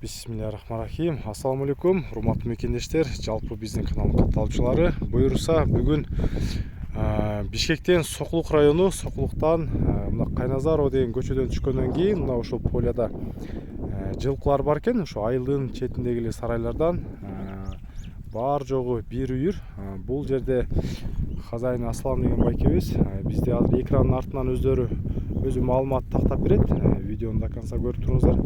Бисмиллахиррахманиррахим. Ассаламу алейкум, урматтуу мекендештер, жалпы биздин каналдын катталуучулары. Буюрса бүгүн Бишкектен Сокулук району, Сокулуктан мына Кайназарова деген көчөдөн түшкөндөн кийин мына ушул поляда жылкылар бар экен. Ошо айылдын четиндеги сарайлардан бар жогу бир үйүр. Бул жерде хозяин Аслан деген байкебиз бизде азыр экранын артынан өзү маалымат тактап берет. Видеону до конца көрүп туруңуздар.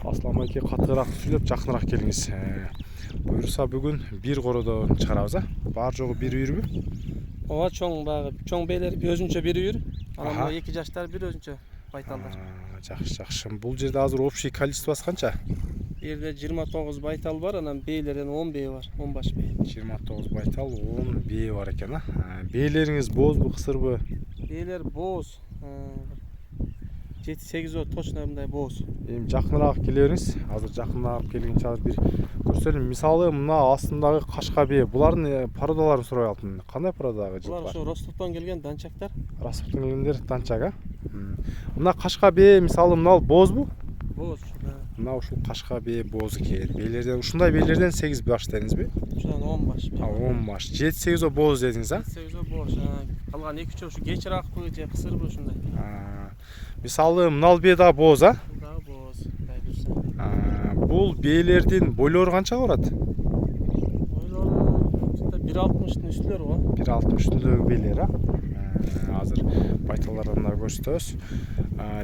Аслан байке катыгыраак сүйлөп жакыныраак келиңиз. Буюрса бүгүн бир кородон чыгарабыз. Бар жогу бир үйүрбү? Ооба, чоң бейлер өзүнчө бир үйүр. Анан эки жаштар бир өзүнчө байталдар. Жакшы. Бул жерде азыр общий количествосы канча? Бу жерде 29 байтал бар, анан бейлерден 10 бей бар, 10 баш бей. 29 байтал, 10 бей бар экен, Бейлериңиз боозбу, кысырбы? Бейлер бооз. 7-8 точно мындай бооз. Эми жакыныраак келе бериңиз. Азыр жакыныраак келгенче азыр бир көрсөтөлүм. Мисалы мына астындагы кашка бей, булардын породаларын сурай алыптым. Кандай породадагы жылкылар? Булар ошо Ростовдон келген данчактар. Ростовдон келгендер данчак, Мына кашка бей мисалы мына боозбу? Бооз. Мына ушул кашка бей бооз экен. Бейлерден ушундай бейлерден 8 баш дедиңизби? Ушудан 10 баш. 10 баш. 7-8 бооз дедиңиз, 7-8 бооз. Калган 2-3 ушу кечиракпы же кысырбы ушундай. Мисалы мынал бей да бооз, Да бооз. Мындай жүрсө. Бул бейлердин бойлору канчага барат? Бойлору 1.60-тын үстүлөр го. 1.60 үстүндөгү бейлер, Азыр байталдардан да көрсөтөбүз.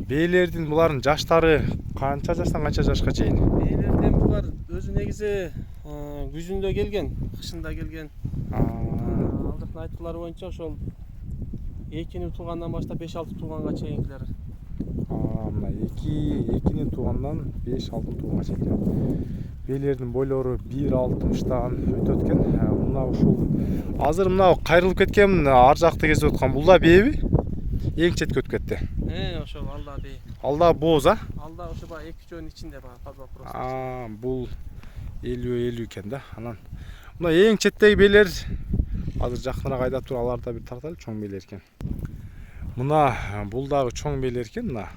Бейлердин булардын жаштары канча жаштан канча жашка чейин? Бейлерден булар өзү негизи күзүндө келген, кышында келген. Алдыркы айтуулар боюнча ошол 2-ни туугандан баштап 5-6 тууганга чейинкилер. Мына 2-ни туугандан 5-6 тууганга чейин. Бейлердин бойлору 1.60-тан өтөт экен. Мына ушул азыр мына кайрылып кеткен ар жакты кезип аткан бул да бейби? Эң четке өтүп кетти. Ошол алда бей. Алда бооз, Алда ошо баягы эки жөнүн ичинде падва просто. Бул 50 экен да. Анан мына эң четтеги бейлер азыр жакыныраак айдап туруп аларды бир тартайлы, чоң бейлер экен. Мына бул дагы чоң бейлер экен, мына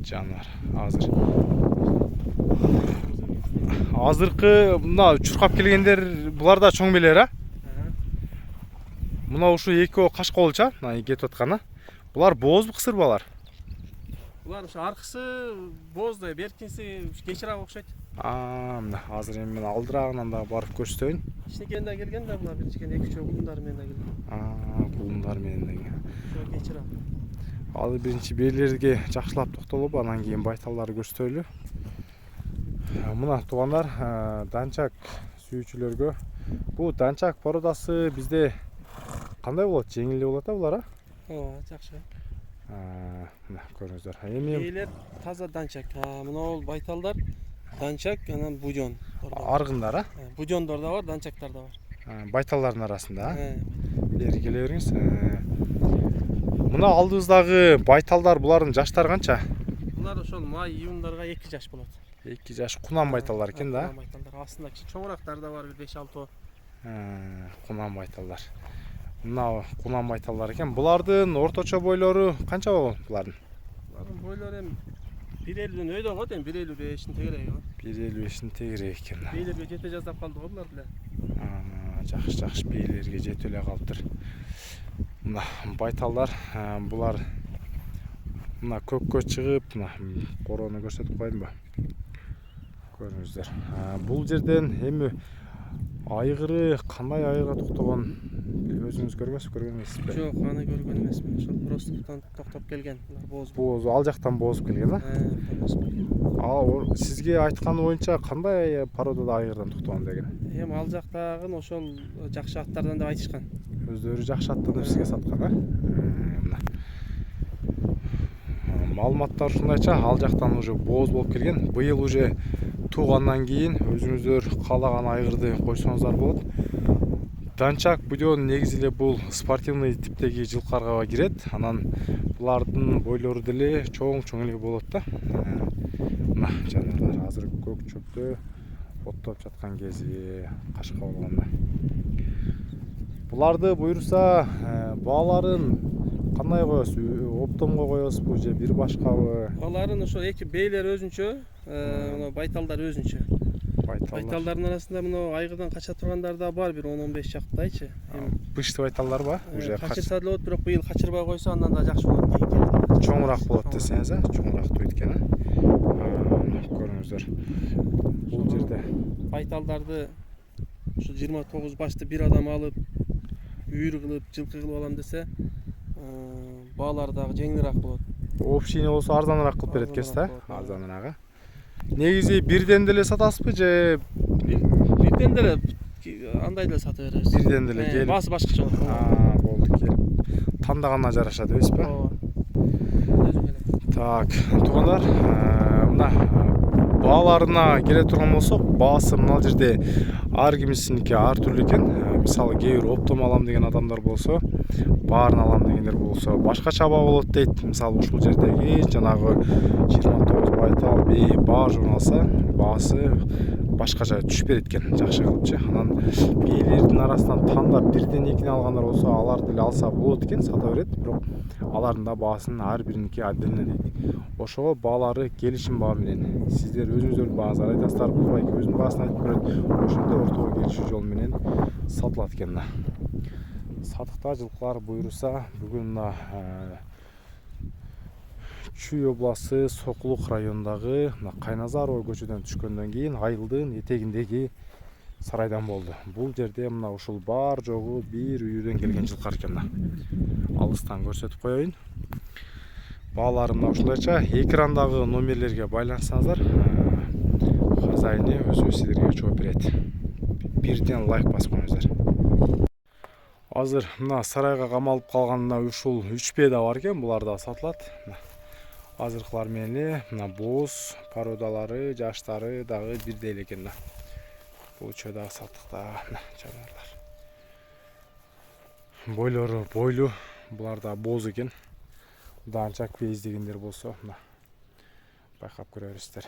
жанар. Азыркы мына чуркап келгендер булар да чоң бейлер, Мына ушу экөө кашка болчу, мына кетип атканы. Булар боозбу, кысырбы алар? Булар ошо аркысы бооздай, беркинси кечирээк окшойт. Мына азыр эми мен алдыраагынан дагы барып көрсөтөйүн. Кичинекейинен да келген да, булар биринчиден 2-3 кулундар менен да келген. Кулундар менен да келген. Ошо кечирээк. Азыр биринчи бейлерге жакшылап токтолуп, анан кийин байталдарды көрсөтөлү. Мына туугандар, данчак сүйүүчүлөргө бул данчак породасы бизде кандай болот? Жеңил эле болот булар, Ооба, жакшы. Мына көрүңүздөр. Эми Бейлер таза данчак. Мына байталдар данчак, анан будён. Аргындар, Будёндор да бар, данчактар да бар. Байталдардын арасында, Бери келе бериңиз. Мына алдыбыздагы байталдар, булардын жаштары канча? Булар ошол май-июндарга 2 жаш болот. 2 жаш кунан байталдар экен да. Кунан байталдар. Астында чоңураактар да бар, 5-6. Кунан байталдар. Мына кунан байталдар экен. Булардын орточо бойлору канча болгон булардын? Булардын бойлору эми 1.50-ден өйдө го, 1.55-тин тегереги бар. 1.55-тин тегереги экен. Бейлерге жете жаздап калды го булар деле. Жакшы, бейлерге жетип эле калыптыр. Мына байталдар, булар мына көккө чыгып, мына короону көрсөтүп коеюнбу? Көрүңүздөр. Бул жерден эми айгыры кандай айгырга токтогон өзүңүз көргөн эмессизби? Жок, аны көргөн эмесмин. Ошол Ростовдон токтоп келген. Булар бооз. Бооз, ал жактан боозуп келген, Сизге айтканы боюнча кандай породада айгырдан токтогон деген? Эми ал жактагын ошол жакшы аттардан деп айтышкан. Өздөрү жакшы аттанып сизге саткан, Маалыматтар ушундайча, ал жактан уже бооз болуп келген. Быйыл уже туугандан кийин өзүңүздөр каалаган айгырды койсоңуздар болот. Данчак будён негизи эле бул спортивный типтеги жылкыларга кирет. Анан булардын бойлору деле чоң эле болот да. Мына жанагылар азыр көк чөптө оттоп жаткан кези кашка болгондо. Буларды буюрса бааларын кандай коесуз? Оптомго коесузбу же бир башкабы? Аларын ошо эки бейлер өзүнчө, мына байталдар өзүнчө. Байталдардын арасында мына айгырдан кача тургандар да бар, бир 10-15 жактайчы. Бышты байталдар ба? Уже качырса деле болот, бирок быйыл качырбай койсо андан да жакшы болот дейт. Чоңураак болот десеңиз, чоңурактуу эткени. Көрүңүздөр. Бул жерде Байталдарды ушу 29 башты бир адам алып, үйүр кылып, жылкы кылып алам десе, баалары дагы жеңилирээк болот. Общине болсо арзаныраак кылып берет экенсиз да? Арзаныраак. Негизи бирден деле сатасызбы же бирден деле андай деле сата беребиз. Бирден деле келип. Баасы башкача болот. Болду, келип. Тандагана жараша дебесизби? Так, туугандар, мына бааларына келе турган болсок, баасы мына жерде ар кимисиники ар түрлүү экен. Мисалы кээ бир оптом алам деген адамдар болсо, баарын алам дегендер болсо башкача баа болот дейт. Мисалы ушул жердеги жанагы 29 байтал бээ баар жолун алса, баасы башкача түшүп берет экен, жакшы кылыпчы. Анан бээлердин арасынан тандап бирден экини алгандар болсо, алар деле алса болот экен, сата берет, бирок алардын да баасын ар бириники отдельно дейт. Ошого баалары келишим баа менен сиздер өзүңүздөрдүн бааңызды айтасыздар, бул байке өзүнүн баасын айтып берет. Ошондой ортого келишүү жол менен сатылат экен. Сатыкта жылкылар буйруса, бүгүн мына Чүй областы Сокулук районундагы Кайназарова көчөдөн түшкөндөн кийин айылдын этегиндеги сарайдан болду. Бул жерде мына ушул бар жогу бир үйүрдөн келген жылкар экен. Алыстан көрсөтүп коеюн. Баалары мына ушулайча. Экрандагы номерлерге байлансаңыздар, хозяйыны өзү силерге жооп берет. Бирден лайк басып коюңуздар. Азыр мына сарайга камалып калган ушул 3 бээ да бар экен, булар да сатылат. Азыркылар менен эле мына боз породалары, жаштары дагы бирдей эле экен. Бул үчөө дагы саттыкта жаныбарлар. Бойлору бойлуу, булар да боз экен. Данчак бээ издегендер болсо, байкап көрө бересиздер.